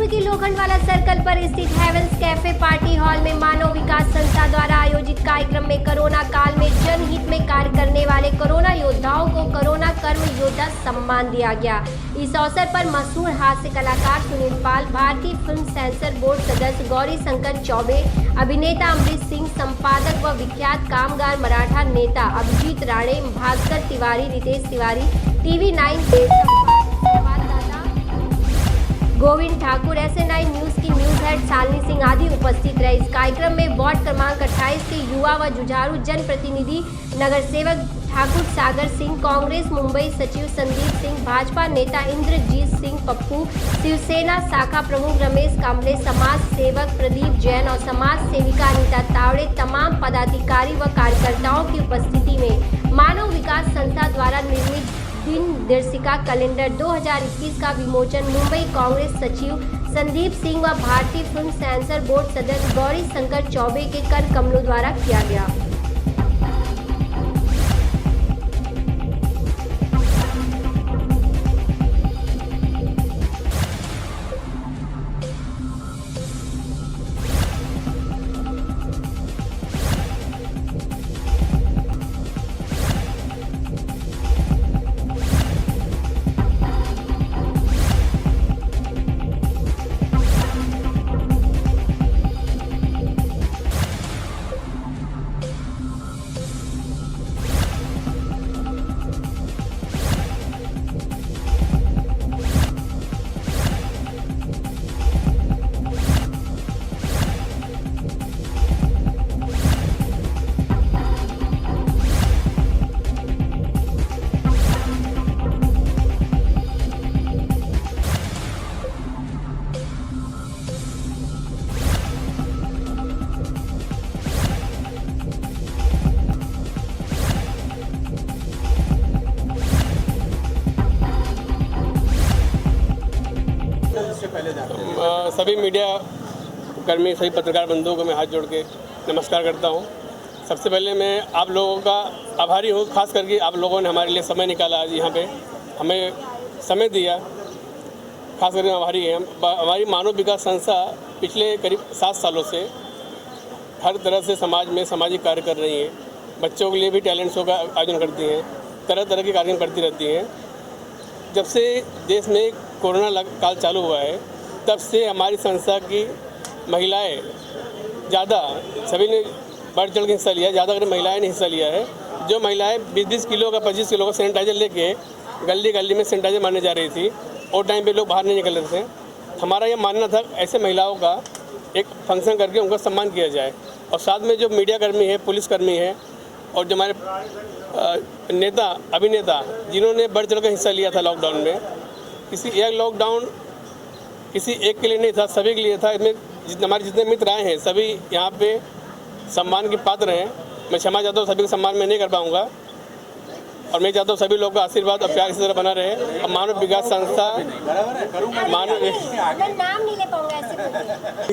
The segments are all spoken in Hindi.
जयपुर की लोखंडवाला सर्कल पर स्थित हेवंस कैफे पार्टी हॉल में मानव विकास संस्था द्वारा आयोजित कार्यक्रम में कोरोना काल में जनहित में कार्य करने वाले कोरोना योद्धाओं को कोरोना कर्म योद्धा सम्मान दिया गया। इस अवसर पर मशहूर हास्य कलाकार सुनील पाल, भारतीय फिल्म सेंसर बोर्ड सदस्य गौरी शंकर चौबे, अभिनेता अमरीश सिंह, संपादक व विख्यात कामगार मराठा नेता अभिजीत राणे, भास्कर तिवारी, रितेश तिवारी, TV9 के संवाददाता गोविंद ठाकुर, SN9 न्यूज की न्यूज हेड शालिनी सिंह आदि उपस्थित रहे। इस कार्यक्रम में वार्ड क्रमांक 28 के युवा व जुझारू जनप्रतिनिधि नगर सेवक ठाकुर सागर सिंह, कांग्रेस मुंबई सचिव संदीप सिंह, भाजपा नेता इंद्रजीत सिंह पप्पू, शिवसेना शाखा प्रमुख रमेश कांबले, समाज सेवक प्रदीप जैन और समाज सेविका अनीता तावड़े, तमाम पदाधिकारी व कार्यकर्ताओं की उपस्थिति में मानव विकास संस्था द्वारा निर्मित दिन दर्शिका कैलेंडर 2021 का विमोचन मुंबई कांग्रेस सचिव संदीप सिंह व भारतीय फिल्म सेंसर बोर्ड सदस्य गौरी शंकर चौबे के कर कमलों द्वारा किया गया। सभी मीडिया कर्मी, सभी पत्रकार बंधुओं को मैं हाथ जोड़ के नमस्कार करता हूं। सबसे पहले मैं आप लोगों का आभारी हूं, खास करके आप लोगों ने हमारे लिए समय निकाला, आज यहाँ पे हमें समय दिया, खास करके आभारी हैं। हमारी मानव विकास संस्था पिछले करीब 7 सालों से हर तरह से समाज में सामाजिक कार्य कर रही है। बच्चों के लिए भी टैलेंट शो का आयोजन करती हैं, तरह तरह के कार्यक्रम करती रहती हैं। जब से देश में कोरोना काल चालू हुआ है, तब से हमारी संस्था की महिलाएं ज़्यादा, सभी ने बढ़ चढ़ के हिस्सा लिया, ज़्यादा कर महिलाएं ने हिस्सा लिया है। जो महिलाएं 20-20 किलो का 25 किलो का सैनिटाइज़र लेके गली गली में सैनिटाइज़र मारने जा रही थी और टाइम पे लोग बाहर नहीं निकल रहे थे। हमारा ये मानना था ऐसे महिलाओं का एक फंक्शन करके उनका सम्मान किया जाए। और साथ में जो मीडिया कर्मी है, पुलिसकर्मी है और जो हमारे नेता अभिनेता जिन्होंने बढ़ चढ़ कर हिस्सा लिया था लॉकडाउन में, लॉकडाउन किसी एक के लिए नहीं था, सभी के लिए था। इसमें हमारे जितने मित्र आए हैं सभी यहाँ पे सम्मान के पात्र हैं। मैं क्षमा चाहता हूँ, सभी का सम्मान मैं नहीं कर पाऊँगा और मैं चाहता हूँ सभी लोगों का आशीर्वाद और प्यार इसी तरह बना रहे। और मानव विकास संस्था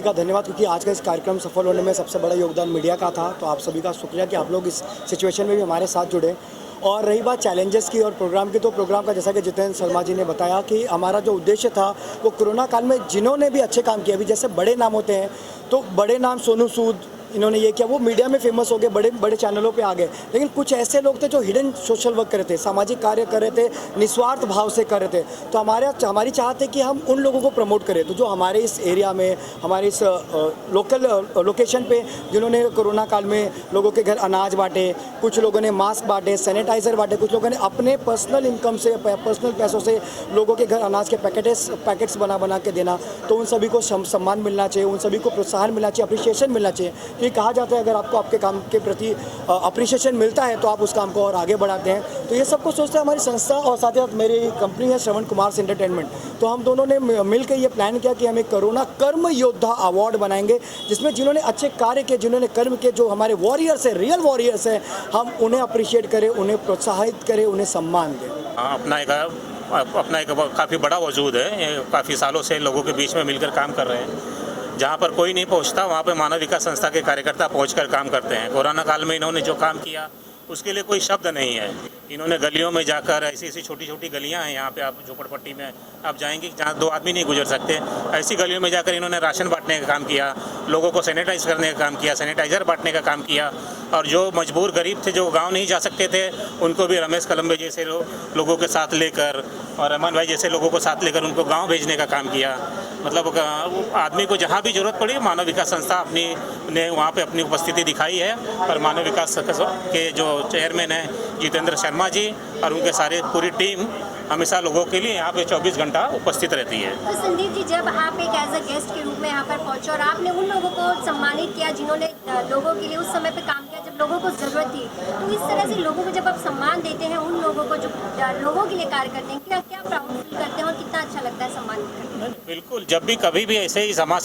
का धन्यवाद, क्योंकि आज का इस कार्यक्रम सफल होने में सबसे बड़ा योगदान मीडिया का था। तो आप सभी का शुक्रिया कि आप लोग इस सिचुएशन में भी हमारे साथ जुड़े। और रही बात चैलेंजेस की और प्रोग्राम की, तो प्रोग्राम का जैसा कि जितेंद्र शर्मा जी ने बताया कि हमारा जो उद्देश्य था वो कोरोना काल में जिन्होंने भी अच्छे काम किए, अभी जैसे बड़े नाम होते हैं तो बड़े नाम सोनू सूद इन्होंने ये किया, वो मीडिया में फेमस हो गए, बड़े बड़े चैनलों पे आ गए। लेकिन कुछ ऐसे लोग थे जो हिडन सोशल वर्क कर रहे थे, सामाजिक कार्य कर रहे थे, निस्वार्थ भाव से कर रहे थे। तो हमारी चाहत है कि हम उन लोगों को प्रमोट करें। तो जो हमारे इस एरिया में, हमारे इस लोकल लोकेशन पे जिन्होंने कोरोना काल में लोगों के घर अनाज बांटे, कुछ लोगों ने मास्क बांटे, सैनिटाइज़र बांटे, कुछ लोगों ने अपने पर्सनल इनकम से, पर्सनल पैसों से लोगों के घर अनाज के पैकेट्स बना के देना, तो उन सभी को सम्मान मिलना चाहिए, उन सभी को प्रोत्साहन मिलना चाहिए, अप्रिशिएशन मिलना चाहिए। ये कहा जाता है अगर आपको आपके काम के प्रति अप्रिशिएशन मिलता है तो आप उस काम को और आगे बढ़ाते हैं। तो ये सबको सोचते हैं हमारी संस्था और साथ ही साथ मेरी कंपनी है श्रवण कुमार एंटरटेनमेंट। तो हम दोनों ने मिलकर ये प्लान किया कि हम एक कोरोना कर्म योद्धा अवार्ड बनाएंगे, जिसमें जिन्होंने अच्छे कार्य किए, जिन्होंने कर्म किए, जो हमारे वॉरियर्स हैं, रियल वॉरियर्स हैं, हम उन्हें अप्रिशिएट करें, उन्हें प्रोत्साहित करें, उन्हें सम्मान दें। अपना एक काफ़ी बड़ा वजूद है, काफ़ी सालों से लोगों के बीच में मिलकर काम कर रहे हैं। जहाँ पर कोई नहीं पहुँचता वहाँ पर मानव विकास संस्था के कार्यकर्ता पहुँचकर काम करते हैं। कोरोना काल में इन्होंने जो काम किया उसके लिए कोई शब्द नहीं है। इन्होंने गलियों में जाकर ऐसी ऐसी छोटी छोटी गलियां हैं यहाँ पे, आप झोपड़पट्टी में आप जाएंगे जहाँ 2 आदमी नहीं गुजर सकते, ऐसी गलियों में जाकर इन्होंने राशन बांटने का काम किया, लोगों को सैनिटाइज करने का काम किया, सैनिटाइज़र बांटने का काम किया। और जो मजबूर गरीब थे, जो गाँव नहीं जा सकते थे, उनको भी रमेश कलम्बे जैसे लोगों के साथ लेकर और रहमान भाई जैसे लोगों को साथ लेकर उनको गाँव भेजने का काम किया। मतलब आदमी को जहाँ भी जरूरत पड़ी मानव विकास संस्था ने वहाँ पे अपनी उपस्थिति दिखाई है। और मानव विकास के जो चेयरमैन हैं जितेंद्र शर्मा जी और उनके सारे पूरी टीम हमेशा लोगों के लिए यहाँ पे 24 घंटा उपस्थित रहती है। तो संदीप जी, जब आप एक एज अ गेस्ट के रूप में यहाँ पर पहुँचे और आपने उन लोगों को सम्मानित किया जिन्होंने लोगों के लिए उस समय पे काम किया जब लोगों को ज़रूरत थी, तो इस तरह से लोगों को जब आप सम्मान देते हैं उन लोगों को जो लोगों के लिए कार्य करते हैं, क्या प्राउड फील करते हैं और कितना अच्छा लगता है सम्मानित करते? बिल्कुल, जब भी कभी भी ऐसे ही समाज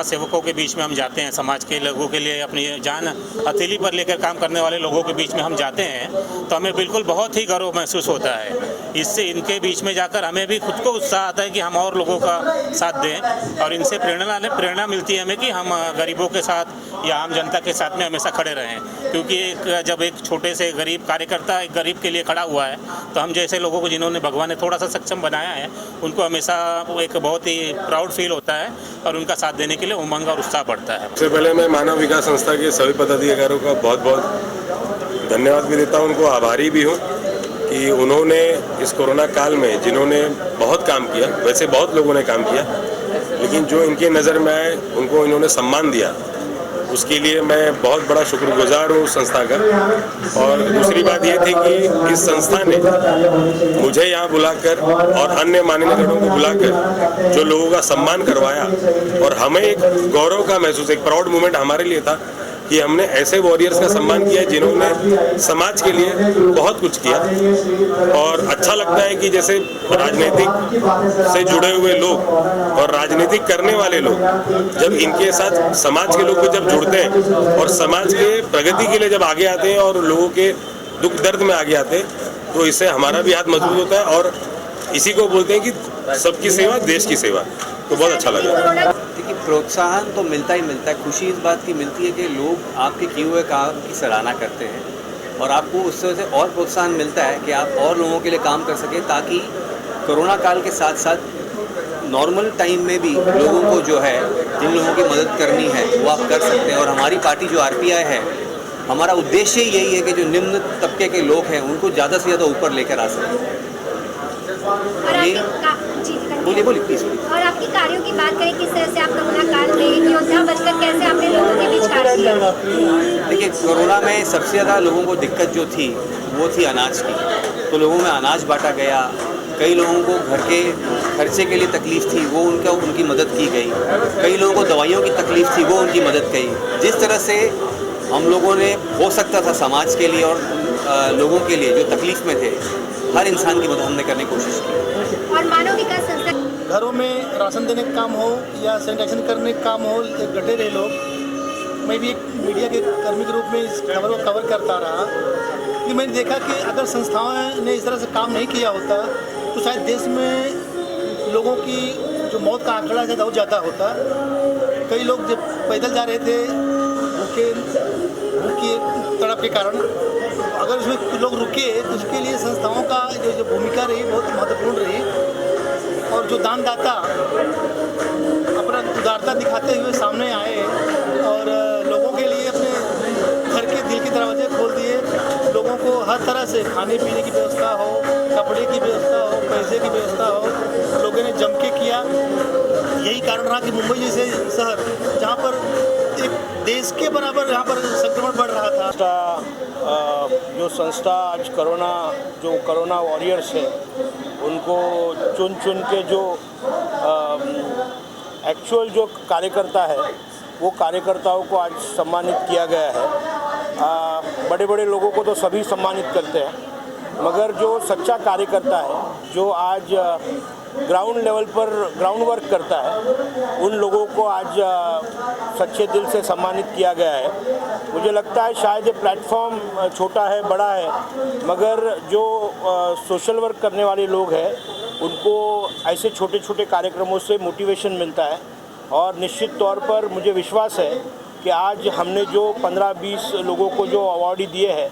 सेवकों के बीच में हम जाते हैं, समाज के लोगों के लिए अपनी जान हथेली पर लेकर काम करने वाले लोगों के बीच में हम जाते हैं, तो हमें बिल्कुल बहुत ही गर्व महसूस होता है। इससे इनके बीच में जाकर हमें भी खुद को उत्साह आता है कि हम और लोगों का साथ दें और इनसे प्रेरणा मिलती है हमें कि हम गरीबों के साथ या आम जनता के साथ में हमेशा खड़े रहें। क्योंकि जब एक छोटे से गरीब कार्यकर्ता एक गरीब के लिए खड़ा हुआ है, तो हम जैसे लोगों को जिन्होंने भगवान ने थोड़ा सा सक्षम बनाया है, उनको हमेशा एक बहुत ही प्राउड फील होता है और उनका साथ देने के लिए उमंग और उत्साह बढ़ता है। सबसे पहले मैं मानव विकास संस्था के सभी पदाधिकारियों का बहुत बहुत धन्यवाद भी देता हूँ, उनको आभारी भी हूँ कि उन्होंने इस कोरोना काल में जिन्होंने बहुत काम किया, वैसे बहुत लोगों ने काम किया, लेकिन जो इनके नज़र में आए उनको इन्होंने सम्मान दिया, उसके लिए मैं बहुत बड़ा शुक्रगुजार हूँ उस संस्था का। और दूसरी बात ये थी कि इस संस्था ने मुझे यहाँ बुलाकर और अन्य मान्यजनों को बुलाकर जो लोगों का सम्मान करवाया और हमें एक गौरव का महसूस, एक प्राउड मोमेंट हमारे लिए था कि हमने ऐसे वॉरियर्स का सम्मान किया जिन्होंने समाज के लिए बहुत कुछ किया। और अच्छा लगता है कि जैसे राजनीतिक से जुड़े हुए लोग और राजनीतिक करने वाले लोग जब इनके साथ समाज के लोग को जब जुड़ते हैं और समाज के प्रगति के लिए जब आगे आते हैं और लोगों के दुख दर्द में आगे आते हैं, तो इससे हमारा भी हाथ मजबूत होता है और इसी को बोलते हैं कि सबकी सेवा देश की सेवा। तो बहुत अच्छा लगा। देखिए, प्रोत्साहन तो मिलता ही मिलता है। खुशी इस बात की मिलती है कि लोग आपके किए हुए काम की सराहना करते हैं और आपको उस वजह से और प्रोत्साहन मिलता है कि आप और लोगों के लिए काम कर सकें, ताकि कोरोना काल के साथ साथ नॉर्मल टाइम में भी लोगों को जो है, जिन लोगों की मदद करनी है वो आप कर सकते हैं। और हमारी पार्टी जो RPI है, हमारा उद्देश्य यही है कि जो निम्न तबके के लोग हैं उनको ज़्यादा से ज़्यादा ऊपर लेकर आ सकें। बोलिए प्लीज। और आपके कार्यों की बात करें, किस तरह से आप कोरोना काल में एक योद्धा बनकर कैसे आपने लोगों के बीच कार्य किया? देखिए, कोरोना में सबसे ज़्यादा लोगों को दिक्कत जो थी वो थी अनाज की, तो लोगों में अनाज बांटा गया। कई लोगों को घर के खर्चे के लिए तकलीफ़ थी, वो उनकी मदद की गई। कई लोगों को दवाइयों की तकलीफ़ थी, वो उनकी मदद की। जिस तरह से हम लोगों ने हो सकता था समाज के लिए और लोगों के लिए जो तकलीफ़ में थे, हर इंसान की मदद हमने करने की कोशिश की। और मानव विकास संस्था घरों में राशन देने का काम हो या सैनिटाइजेशन करने का काम हो, डटे रहे लोग। मैं भी एक मीडिया के कर्मी के रूप में इस खबर को कवर करता रहा कि मैंने देखा कि अगर संस्थाओं ने इस तरह से काम नहीं किया होता तो शायद देश में लोगों की जो मौत का आंकड़ा है बहुत ज़्यादा होता। कई लोग जब पैदल जा रहे थे भूख की तड़प के कारण, अगर उसमें लोग रुके तो उसके लिए संस्थाओं का जो भूमिका रही बहुत महत्वपूर्ण रही। और जो दानदाता अपना उदारता दिखाते हुए सामने आए और लोगों के लिए अपने घर के दिल के दरवाजे खोल दिए। लोगों को हर तरह से खाने पीने की व्यवस्था हो, कपड़े की व्यवस्था हो, पैसे की व्यवस्था हो, लोगों ने जम के किया। यही कारण रहा कि मुंबई जैसे शहर जहाँ पर एक देश के बराबर यहाँ पर संक्रमण बढ़ रहा था। जो संस्था आज कोरोना वॉरियर्स हैं उनको चुन के जो एक्चुअल जो कार्यकर्ता है वो कार्यकर्ताओं को आज सम्मानित किया गया है। बड़े बड़े लोगों को तो सभी सम्मानित करते हैं, मगर जो सच्चा कार्यकर्ता है जो आज ग्राउंड लेवल पर ग्राउंड वर्क करता है, उन लोगों को आज सच्चे दिल से सम्मानित किया गया है। मुझे लगता है शायद ये प्लेटफॉर्म छोटा है, बड़ा है, मगर जो सोशल वर्क करने वाले लोग हैं उनको ऐसे छोटे छोटे कार्यक्रमों से मोटिवेशन मिलता है। और निश्चित तौर पर मुझे विश्वास है कि आज हमने जो 15-20 लोगों को जो अवार्ड दिए हैं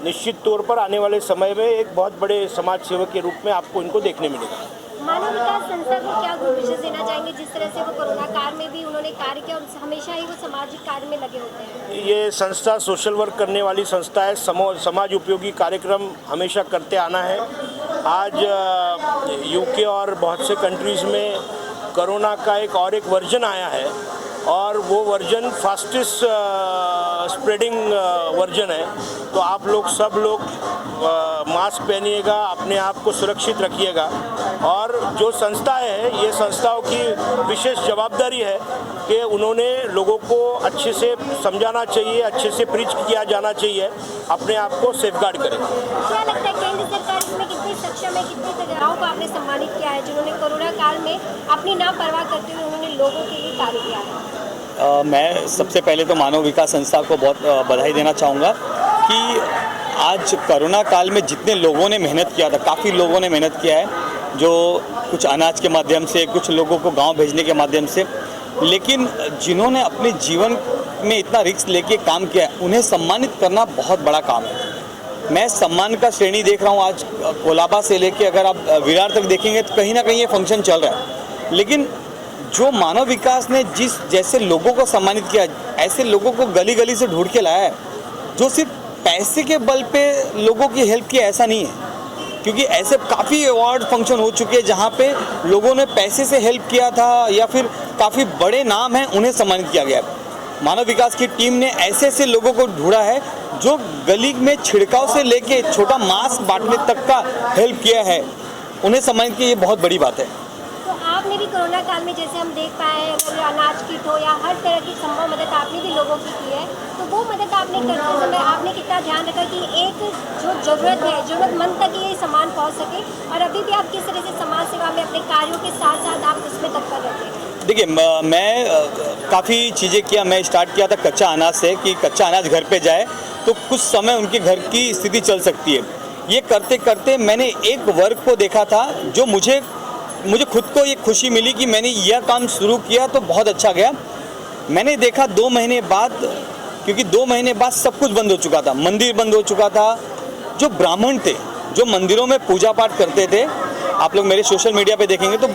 निश्चित तौर पर आने वाले समय में एक बहुत बड़े समाज सेवक के रूप में आपको इनको देखने मिलेगा। मानव विकास संस्था को क्या गुड विशेष देना चाहेंगे, जिस तरह से वो कोरोना काल में भी उन्होंने कार्य किया और हमेशा ही वो सामाजिक कार्य में लगे होते हैं? ये संस्था सोशल वर्क करने वाली संस्था है, समाज उपयोगी कार्यक्रम हमेशा करते आना है। आज यूके और बहुत से कंट्रीज़ में कोरोना का एक वर्जन आया है और वो वर्जन फास्टेस्ट स्प्रेडिंग वर्जन है। तो आप लोग सब लोग मास्क पहनिएगा, अपने आप को सुरक्षित रखिएगा। और जो संस्थाएं हैं, ये संस्थाओं की विशेष जवाबदारी है कि उन्होंने लोगों को अच्छे से समझाना चाहिए, अच्छे से प्रीच किया जाना चाहिए, अपने आप को सेफगार्ड करें। क्या लगता है केंद्र सरकार इसमें कितनी सक्षम है, कितने जगहों को आपने सम्मानित किया है जिन्होंने कोरोना काल में अपनी ना परवाह करते हुए उन्होंने लोगों के लिए कार्य किया है? मैं सबसे पहले तो मानव विकास संस्था को बहुत बधाई देना चाहूँगा कि आज कोरोना काल में जितने लोगों ने मेहनत किया था, काफ़ी लोगों ने मेहनत किया है, जो कुछ अनाज के माध्यम से, कुछ लोगों को गांव भेजने के माध्यम से, लेकिन जिन्होंने अपने जीवन में इतना रिस्क लेके काम किया है, उन्हें सम्मानित करना बहुत बड़ा काम है। मैं सम्मान का श्रेणी देख रहा हूँ आज कोलाबा से लेके अगर आप विरार तक देखेंगे तो कहीं ना कहीं ये फंक्शन चल रहा है। लेकिन जो मानव विकास ने जिस जैसे लोगों को सम्मानित किया, ऐसे लोगों को गली गली से ढूंढ के लाया है, जो सिर्फ पैसे के बल पे लोगों की हेल्प की, ऐसा नहीं है। क्योंकि ऐसे काफ़ी अवार्ड फंक्शन हो चुके हैं जहाँ पे लोगों ने पैसे से हेल्प किया था या फिर काफ़ी बड़े नाम हैं उन्हें सम्मानित किया गया। मानव विकास की टीम ने ऐसे ऐसे लोगों को ढूंढा है जो गली में छिड़काव से लेके छोटा मास्क बांटने तक का हेल्प किया है, उन्हें सम्मानित किया। ये बहुत बड़ी बात है। तो आपने भी कोरोना काल में जैसे हम देख पाए हैं, अगर अनाज किट हो या हर तरह की संभव मदद आपने भी लोगों की है, तो वो मदद आपने करते समय आपने कितना ध्यान रखा कि एक जो ज़रूरत है, ज़रूरतमंद तक ये सामान पहुंच सके, और अभी भी आप किस तरह से समाज सेवा में अपने कार्यों के साथ साथ आप उसमें तत्पर रहते हैं? देखिए, मैं काफ़ी चीज़ें किया। मैं स्टार्ट किया था कच्चा अनाज से कि कच्चा अनाज घर पे जाए तो कुछ समय उनके घर की स्थिति चल सकती है। ये करते करते मैंने एक वर्ग को देखा था जो मुझे खुद को ये खुशी मिली कि मैंने यह काम शुरू किया तो बहुत अच्छा गया। मैंने देखा 2 महीने बाद, क्योंकि 2 महीने बाद सब कुछ बंद हो चुका था, मंदिर बंद हो चुका था। जो ब्राह्मण थे, जो मंदिरों में पूजा पाठ करते थे, आप लोग मेरे सोशल मीडिया पे देखेंगे तो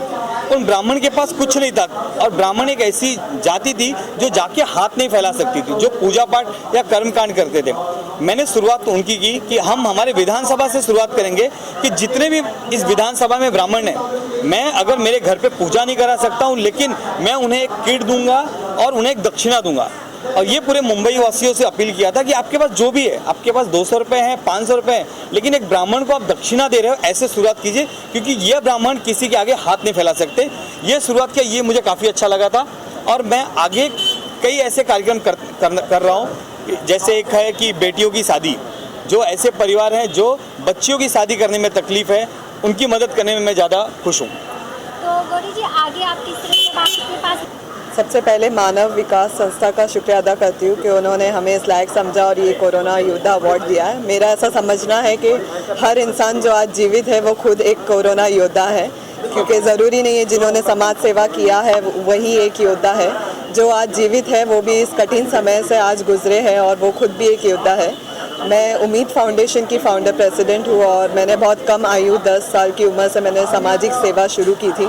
उन ब्राह्मण के पास कुछ नहीं था। और ब्राह्मण एक ऐसी जाति थी जो जाके हाथ नहीं फैला सकती थी, जो पूजा पाठ या कर्मकांड करते थे। मैंने शुरुआत उनकी की कि हम हमारे विधानसभा से शुरुआत करेंगे कि जितने भी इस विधानसभा में ब्राह्मण हैं, मैं अगर मेरे घर पे पूजा नहीं करा सकता हूँ, लेकिन मैं उन्हें एक किट दूंगा और उन्हें एक दक्षिणा दूंगा। और ये पूरे मुंबई वासियों से अपील किया था कि आपके पास जो भी है, आपके पास 200 रुपये हैं, 500 रुपये हैं, लेकिन एक ब्राह्मण को आप दक्षिणा दे रहे हो, ऐसे शुरुआत कीजिए, क्योंकि ये ब्राह्मण किसी के आगे हाथ नहीं फैला सकते। ये शुरुआत किया, ये मुझे काफ़ी अच्छा लगा था। और मैं आगे कई ऐसे कार्यक्रम कर रहा हूँ। जैसे एक है कि बेटियों की शादी, जो ऐसे परिवार हैं जो बच्चियों की शादी करने में तकलीफ़ है, उनकी मदद करने में मैं ज़्यादा खुश हूँ। तो गौरी जी, आगे आप किस तरह से आपके पास? सबसे पहले मानव विकास संस्था का शुक्रिया अदा करती हूँ कि उन्होंने हमें इस लायक समझा और ये कोरोना योद्धा अवार्ड दिया है। मेरा ऐसा समझना है कि हर इंसान जो आज जीवित है वो खुद एक कोरोना योद्धा है, क्योंकि ज़रूरी नहीं है जिन्होंने समाज सेवा किया है वही एक योद्धा है। जो आज जीवित है वो भी इस कठिन समय से आज गुजरे हैं और वो खुद भी एक योद्धा है। मैं उम्मीद फाउंडेशन की फाउंडर प्रेसिडेंट हूँ और मैंने बहुत कम आयु 10 साल की उम्र से मैंने सामाजिक सेवा शुरू की थी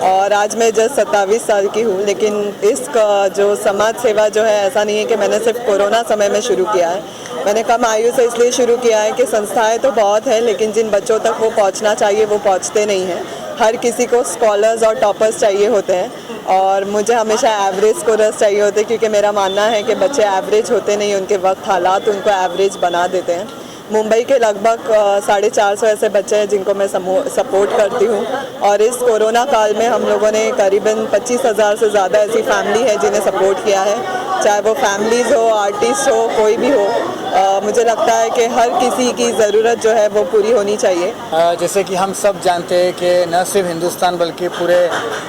और आज मैं जस्ट 27 साल की हूँ। लेकिन इसका जो समाज सेवा जो है, ऐसा नहीं है कि मैंने सिर्फ कोरोना समय में शुरू किया है। मैंने कम आयु से इसलिए शुरू किया है कि संस्थाएं तो बहुत है, लेकिन जिन बच्चों तक वो पहुँचना चाहिए वो पहुँचते नहीं हैं। हर किसी को स्कॉलर्स और टॉपर्स चाहिए होते हैं और मुझे हमेशा एवरेज स्कोरर्स चाहिए होते हैं, क्योंकि मेरा मानना है कि बच्चे एवरेज होते नहीं, उनके वक्त हालात उनको एवरेज बना देते हैं। मुंबई के लगभग 450 ऐसे बच्चे हैं जिनको मैं सपोर्ट करती हूँ और इस कोरोना काल में हम लोगों ने करीबन 25,000 से ज़्यादा ऐसी फैमिली है जिन्हें सपोर्ट किया है, चाहे वो फैमिलीज़ हो, आर्टिस्ट हो, कोई भी हो। मुझे लगता है कि हर किसी की ज़रूरत जो है वो पूरी होनी चाहिए। जैसे कि हम सब जानते हैं कि न सिर्फ हिंदुस्तान बल्कि पूरे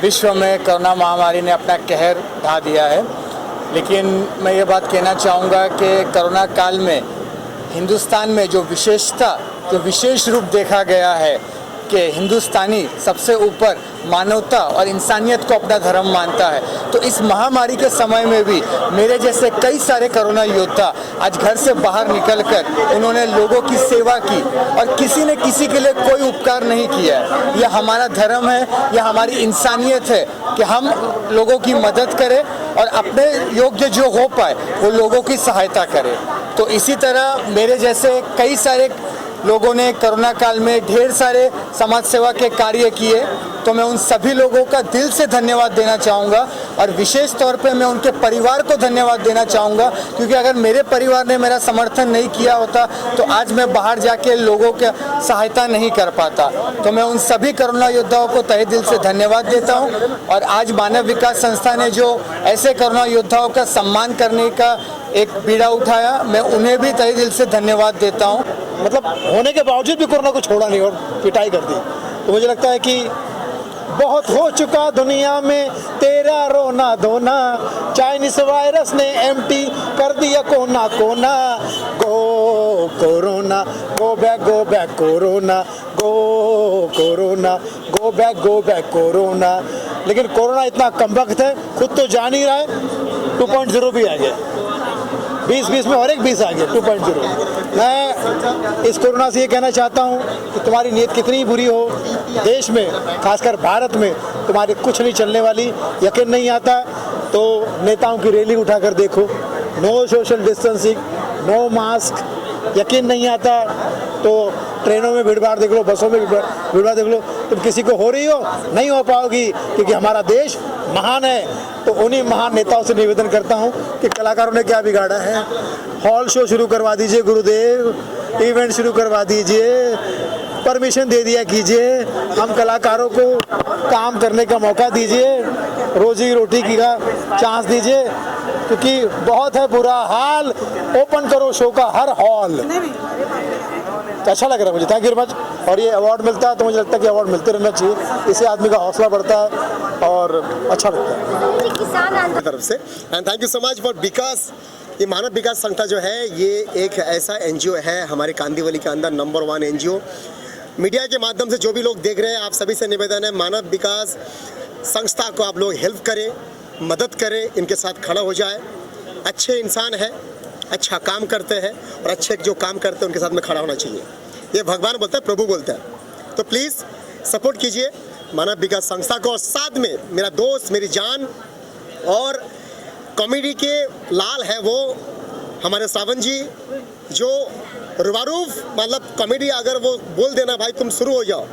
विश्व में कोरोना महामारी ने अपना कहर ढा दिया है। लेकिन मैं ये बात कहना चाहूँगा कि कोरोना काल में हिंदुस्तान में जो विशेष रूप देखा गया है कि हिंदुस्तानी सबसे ऊपर मानवता और इंसानियत को अपना धर्म मानता है। तो इस महामारी के समय में भी मेरे जैसे कई सारे कोरोना योद्धा आज घर से बाहर निकलकर उन्होंने लोगों की सेवा की और किसी ने किसी के लिए कोई उपकार नहीं किया है। यह हमारा धर्म है, यह हमारी इंसानियत है कि हम लोगों की मदद करें और अपने योग्य जो हो पाए वो लोगों की सहायता करें। तो इसी तरह मेरे जैसे कई सारे लोगों ने कोरोना काल में ढेर सारे समाज सेवा के कार्य किए, तो मैं उन सभी लोगों का दिल से धन्यवाद देना चाहूँगा और विशेष तौर पे मैं उनके परिवार को धन्यवाद देना चाहूँगा, क्योंकि अगर मेरे परिवार ने मेरा समर्थन नहीं किया होता तो आज मैं बाहर जाके लोगों की सहायता नहीं कर पाता। तो मैं उन सभी कोरोना योद्धाओं को तहे दिल से धन्यवाद देता हूँ और आज मानव विकास संस्था ने जो ऐसे कोरोना योद्धाओं का सम्मान करने का एक बीड़ा उठाया, मैं उन्हें भी तहे दिल से धन्यवाद देता हूँ। मतलब होने के बावजूद भी कोरोना को छोड़ा नहीं और पिटाई कर दी। तो मुझे लगता है कि बहुत हो चुका दुनिया में तेरा रोना धोना, चाइनीस वायरस ने एम्प्टी कर दिया कोना कोना। गो कोरोना गो बैक कोरोना, गो कोरोना गो बैक कोरोना। लेकिन कोरोना इतना कमबख्त है, खुद तो जान ही रहा है, 2.0 भी आ गया, 20 में और एक 20 आ गया 2.0। मैं इस कोरोना से ये कहना चाहता हूँ कि तुम्हारी नीयत कितनी बुरी हो, देश में खासकर भारत में तुम्हारे कुछ नहीं चलने वाली। यकीन नहीं आता तो नेताओं की रैली उठाकर देखो, no social distancing, no mask. यकीन नहीं आता तो ट्रेनों में भीड़-भाड़ देख लो, बसों में भीड़-भाड़ देख लो। तुम किसी को हो रही हो, नहीं हो पाओगी, क्योंकि हमारा देश महान है। तो उन्हीं महान नेताओं से निवेदन करता हूं कि कलाकारों ने क्या बिगाड़ा है, हॉल शो शुरू करवा दीजिए गुरुदेव, इवेंट शुरू करवा दीजिए, परमिशन दे दिया कीजिए, हम कलाकारों को काम करने का मौका दीजिए, रोजी रोटी की का चांस दीजिए, क्योंकि बहुत है बुरा हाल। ओपन करो शो का हर हॉल। तो अच्छा लग रहा है मुझे, थैंक यू वेरी मच। और ये अवार्ड मिलता है तो मुझे लगता है कि अवार्ड मिलते रहना चाहिए, इससे आदमी का हौसला बढ़ता है और अच्छा लगता है किसान तरफ से। And thank you so much for Vikas. ये मानव विकास संस्था जो है ये एक ऐसा एनजीओ है हमारे कांदीवली के अंदर नंबर 1 एनजीओ। मीडिया के माध्यम से जो भी लोग देख रहे हैं, आप सभी से निवेदन है, मानव विकास संस्था को आप लोग हेल्प करें, मदद करें, इनके साथ खड़ा हो जाए। अच्छे इंसान है, अच्छा काम करते हैं और अच्छे जो काम करते हैं उनके साथ में खड़ा होना चाहिए। ये भगवान बोलता है, प्रभु बोलता है। तो प्लीज़ सपोर्ट कीजिए मानव विकास संस्था को। और साथ में मेरा दोस्त, मेरी जान और कॉमेडी के लाल है वो हमारे सावन जी, जो रुबारूफ मतलब कॉमेडी अगर वो बोल देना भाई तुम शुरू हो जाओ,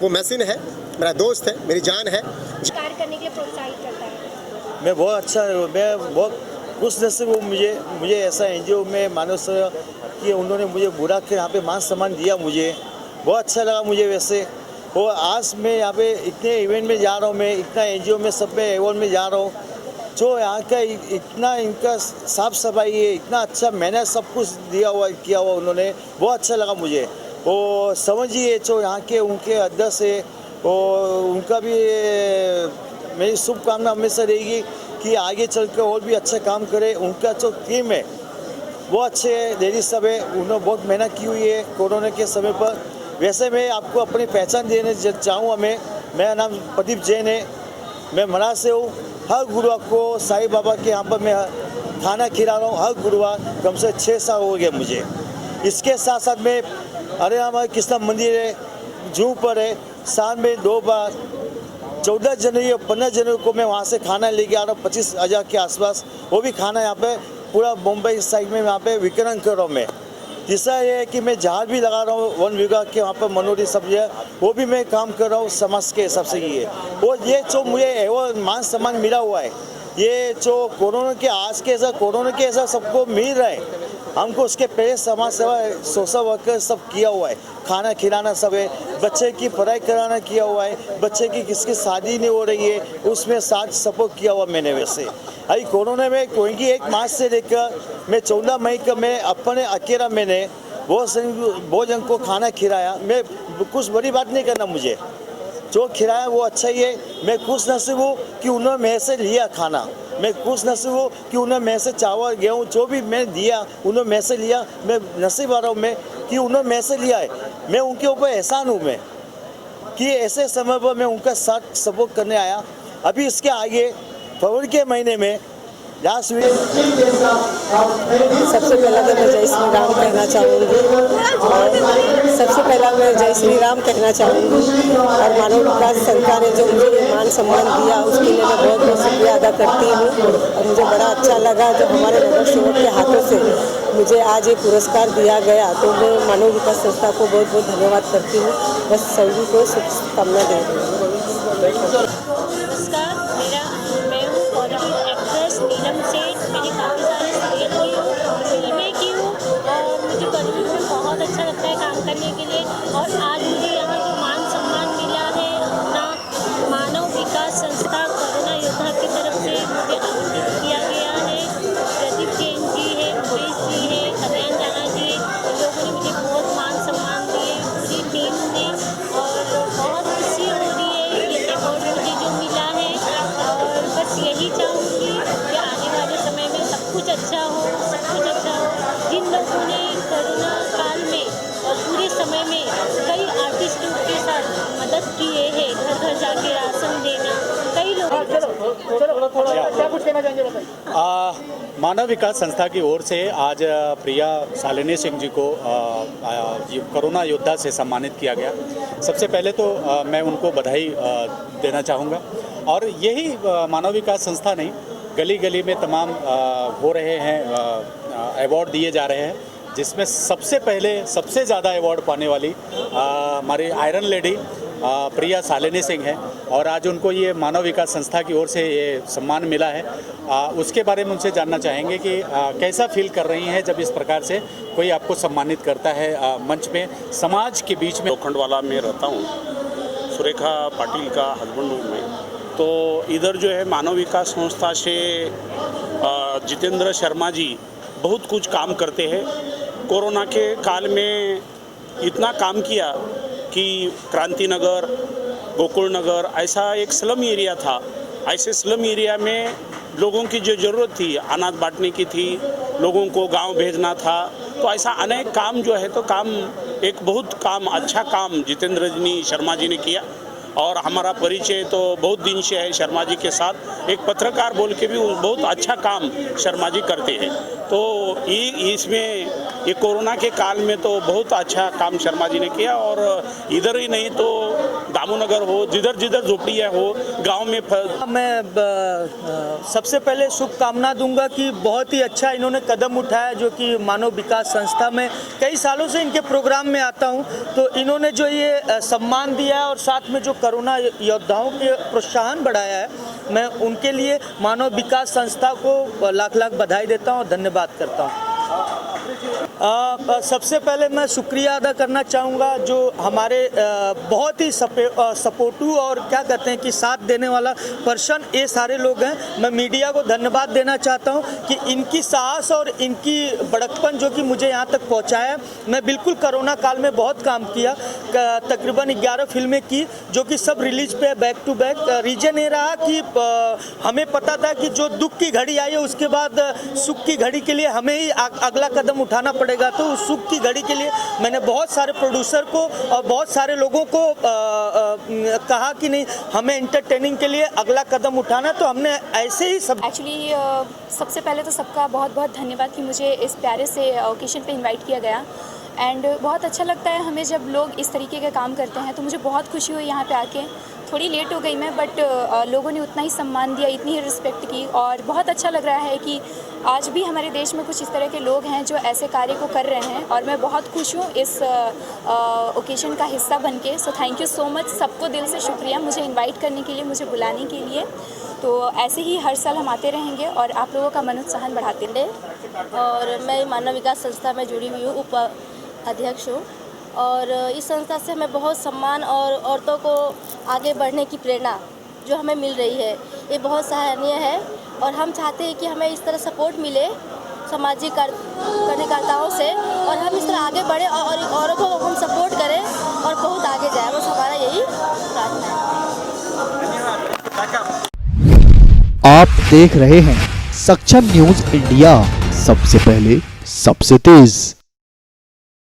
वो मशीन है, मेरा दोस्त है, मेरी जान है। कार्य करने के लिए प्रोत्साहित करता है। मैं बहुत खुश नसीब हूँ। मुझे ऐसा एनजीओ में मानव सेवा कि उन्होंने मुझे बुला के यहाँ पे मान सम्मान दिया, मुझे बहुत अच्छा लगा मुझे वैसे। और आज मैं यहाँ पे इतने इवेंट में जा रहा हूँ, मैं इतना एनजीओ में सब में एवॉर्ड में जा रहा हूँ, जो यहाँ का इतना इनका साफ सफाई है, इतना अच्छा मैंने सब कुछ किया हुआ उन्होंने, बहुत अच्छा लगा मुझे। और समझिए जो यहाँ के उनके अध्यक्ष है और उनका भी मेरी शुभकामना हमेशा रहेगी कि आगे चल कर और भी अच्छा काम करे। उनका जो टीम है वो अच्छे है, लेडीज सब है, उन्होंने बहुत मेहनत की हुई है कोरोना के समय पर। वैसे मैं आपको अपनी पहचान देने चाहूँगा। मेरा नाम प्रदीप जैन है, मैं मना से हूँ। हर गुरुवार को साईं बाबा के यहाँ पर मैं खाना खिला रहा हूँ, हर गुरुवार कम से 6 साल हो गए मुझे। इसके साथ साथ में अरे हमारे कृष्णा मंदिर है, जू पर है, साल में 2 बार 14 जनवरी और 15 जनवरी को मैं वहाँ से खाना लेके आ रहा हूँ 25,000 के आसपास। वो भी खाना यहाँ पे पूरा मुंबई साइड में यहाँ पे वितरण कर रहा हूँ मैं। तीसरा ये है कि मैं जहाँ भी लगा रहा हूँ वन विभाग के वहाँ पर मनोरी सब है, वो भी मैं काम कर रहा हूँ समाज के हिसाब से। ये और ये जो मुझे वो मान सम्मान मिला हुआ है, ये जो कोरोना के आज के ऐसा कोरोना के ऐसा सबको मिल रहा है, हमको उसके पहले समाज सेवा सोशल वर्कर सब किया हुआ है, खाना खिलाना सब है, बच्चे की पढ़ाई कराना किया हुआ है, बच्चे की किसकी शादी नहीं हो रही है उसमें साथ सपोर्ट किया हुआ मैंने। वैसे अभी कोरोना में क्योंकि 1 मार्च से लेकर मैं 14 मई का मैं अपने अकेला मैंने बहुत जन को खाना खिलाया। मैं कुछ बड़ी बात नहीं करना, मुझे जो खिलाया वो अच्छा ही है। मैं खुश नसीब हूँ कि उन्होंने मेरे से लिया खाना, मैं खुश नसीब हूँ कि उन्होंने मेरे से चावल गेहूँ जो भी मैं दिया उन्होंने मेरे से लिया। मैं नसीब आ रहा हूँ मैं कि उन्होंने मेरे से लिया है, मैं उनके ऊपर एहसान हूँ। कि ऐसे समय पर मैं उनका साथ सपोर्ट करने आया। अभी इसके आगे फरवरी के महीने में सबसे पहला तो मैं जय श्री राम कहना चाहूँगी और सबसे पहला मैं जय श्री राम कहना चाहूँगी और मानव विकास संस्था ने जो मुझे ये मान सम्मान दिया उसके लिए मैं बहुत बहुत शुक्रिया अदा करती हूँ। और मुझे बड़ा अच्छा लगा जो हमारे नगर सेवक के हाथों से मुझे आज ये पुरस्कार दिया गया, तो मैं मानव विकास संस्था को बहुत बहुत धन्यवाद करती हूँ। बस सभी को शुभकामना दे रही हूँ। नमस्कार, मैं हूँ बॉलीवुड एक्ट्रेस नीलम सेठ। मैंने काफ़ी सारे सीरियल की हूँ, फिल्में की हूँ और मुझे बॉलीवुड में बहुत अच्छा लगता है काम करने के लिए। और आज मुझे यहाँ जो मान सम्मान मिला है अपना मानव विकास संस्था कोरोना योद्धा की तरफ से मुझे आवंटित किया गया है। प्रदीप जैन जी है, उमेश जी है, कल्याण जाना जी, इन लोगों ने मुझे बहुत मान सम्मान दिए, पूरी टीम ने, और बहुत खुशी हो रही है ये अवार्ड मुझे जो मिला है। और बस यही चाहूँगी कि आने वाले समय में सब कुछ अच्छा हो, सब कुछ अच्छा हो। जिन लोगों ने कोरोना काल में और पूरे समय में कई आर्टिस्टों के साथ मदद किए हैं, घर घर जाके राशन देना, कई लोग क्या कुछ कहना चाहेंगे बताइए। मानव विकास संस्था की ओर से आज प्रिया शालिनी सिंह जी को कोरोना योद्धा से सम्मानित किया गया। सबसे पहले तो मैं उनको बधाई देना चाहूँगा। और यही मानव विकास संस्था नहीं, गली गली में तमाम हो रहे हैं अवार्ड दिए जा रहे हैं, जिसमें सबसे पहले सबसे ज़्यादा अवार्ड पाने वाली हमारी आयरन लेडी प्रिया शालिनी सिंह है। और आज उनको ये मानव विकास संस्था की ओर से ये सम्मान मिला है। उसके बारे में उनसे जानना चाहेंगे कि कैसा फील कर रही हैं जब इस प्रकार से कोई आपको सम्मानित करता है मंच में, समाज के बीच में। लोखंडवाला में रहता हूँ, सुरेखा पाटिल का हस्बैंड हूँ मैं। तो इधर जो है मानव विकास संस्था से जितेंद्र शर्मा जी बहुत कुछ काम करते हैं। कोरोना के काल में इतना काम किया कि क्रांति नगर, गोकुल नगर ऐसा एक स्लम एरिया था। ऐसे स्लम एरिया में लोगों की जो ज़रूरत थी, अनाज बांटने की थी, लोगों को गांव भेजना था, तो ऐसा अनेक काम जो है तो काम एक बहुत काम अच्छा काम जितेंद्र जी शर्मा जी ने किया। और हमारा परिचय तो बहुत दिन से है शर्मा जी के साथ। एक पत्रकार बोल के भी बहुत अच्छा काम शर्मा जी करते हैं। तो ये इसमें ये कोरोना के काल में तो बहुत अच्छा काम शर्मा जी ने किया। और इधर ही नहीं तो दामोनगर हो, जिधर जिधर झोपड़ियाँ हो, गांव में मैं सबसे पहले शुभकामना दूंगा कि बहुत ही अच्छा इन्होंने कदम उठाया, जो कि मानव विकास संस्था में कई सालों से इनके प्रोग्राम में आता हूं। तो इन्होंने जो ये सम्मान दिया है और साथ में जो कोरोना योद्धाओं के प्रोत्साहन बढ़ाया है, मैं उनके लिए मानव विकास संस्था को लाख लाख बधाई देता हूं और धन्यवाद करता हूं। सबसे पहले मैं शुक्रिया अदा करना चाहूँगा जो हमारे बहुत ही सपोर्टिव और क्या कहते हैं कि साथ देने वाला पर्सन ये सारे लोग हैं। मैं मीडिया को धन्यवाद देना चाहता हूँ कि इनकी साहस और इनकी बड़कपन जो कि मुझे यहाँ तक पहुँचाया। मैं बिल्कुल कोरोना काल में बहुत काम किया, तकरीबन 11 फिल्में की जो कि सब रिलीज पे बैक टू बैक। रीजन ये रहा कि हमें पता था कि जो दुख की घड़ी आई है उसके बाद सुख की घड़ी के लिए हमें ही अगला कदम उठाना पड़ेगा। तो उस सुख की घड़ी के लिए मैंने बहुत सारे प्रोड्यूसर को और बहुत सारे लोगों को कहा कि नहीं, हमें एंटरटेनिंग के लिए अगला कदम उठाना। तो हमने ऐसे ही सब एक्चुअली सबसे पहले तो सबका बहुत बहुत धन्यवाद कि मुझे इस प्यारे से ओकेशन पे इनवाइट किया गया। एंड बहुत अच्छा लगता है हमें जब लोग इस तरीके के काम करते हैं, तो मुझे बहुत खुशी हुई यहाँ पे आके। थोड़ी लेट हो गई मैं, बट लोगों ने उतना ही सम्मान दिया, इतनी ही रिस्पेक्ट की, और बहुत अच्छा लग रहा है कि आज भी हमारे देश में कुछ इस तरह के लोग हैं जो ऐसे कार्य को कर रहे हैं। और मैं बहुत खुश हूँ इस ओकेशन का हिस्सा बन के। So thank you so much, सबको दिल से शुक्रिया मुझे इन्वाइट करने के लिए, मुझे बुलाने के लिए। तो ऐसे ही हर साल हम आते रहेंगे और आप लोगों का मनोत्साहन बढ़ाते रहें। और मैं मानव विकास संस्था में जुड़ी हुई हूँ, उप अध्यक्ष हूँ। और इस संस्था से हमें बहुत सम्मान और औरतों को आगे बढ़ने की प्रेरणा जो हमें मिल रही है, ये बहुत सराहनीय है। और हम चाहते हैं कि हमें इस तरह सपोर्ट मिले सामाजिक कार्यकर्ताओं से, और हम इस तरह आगे बढ़े और औरों को हम सपोर्ट करें और बहुत आगे जाए। बस हमारा यही प्रार्थना है। आप देख रहे हैं सक्षम न्यूज इंडिया, सबसे पहले सबसे तेज।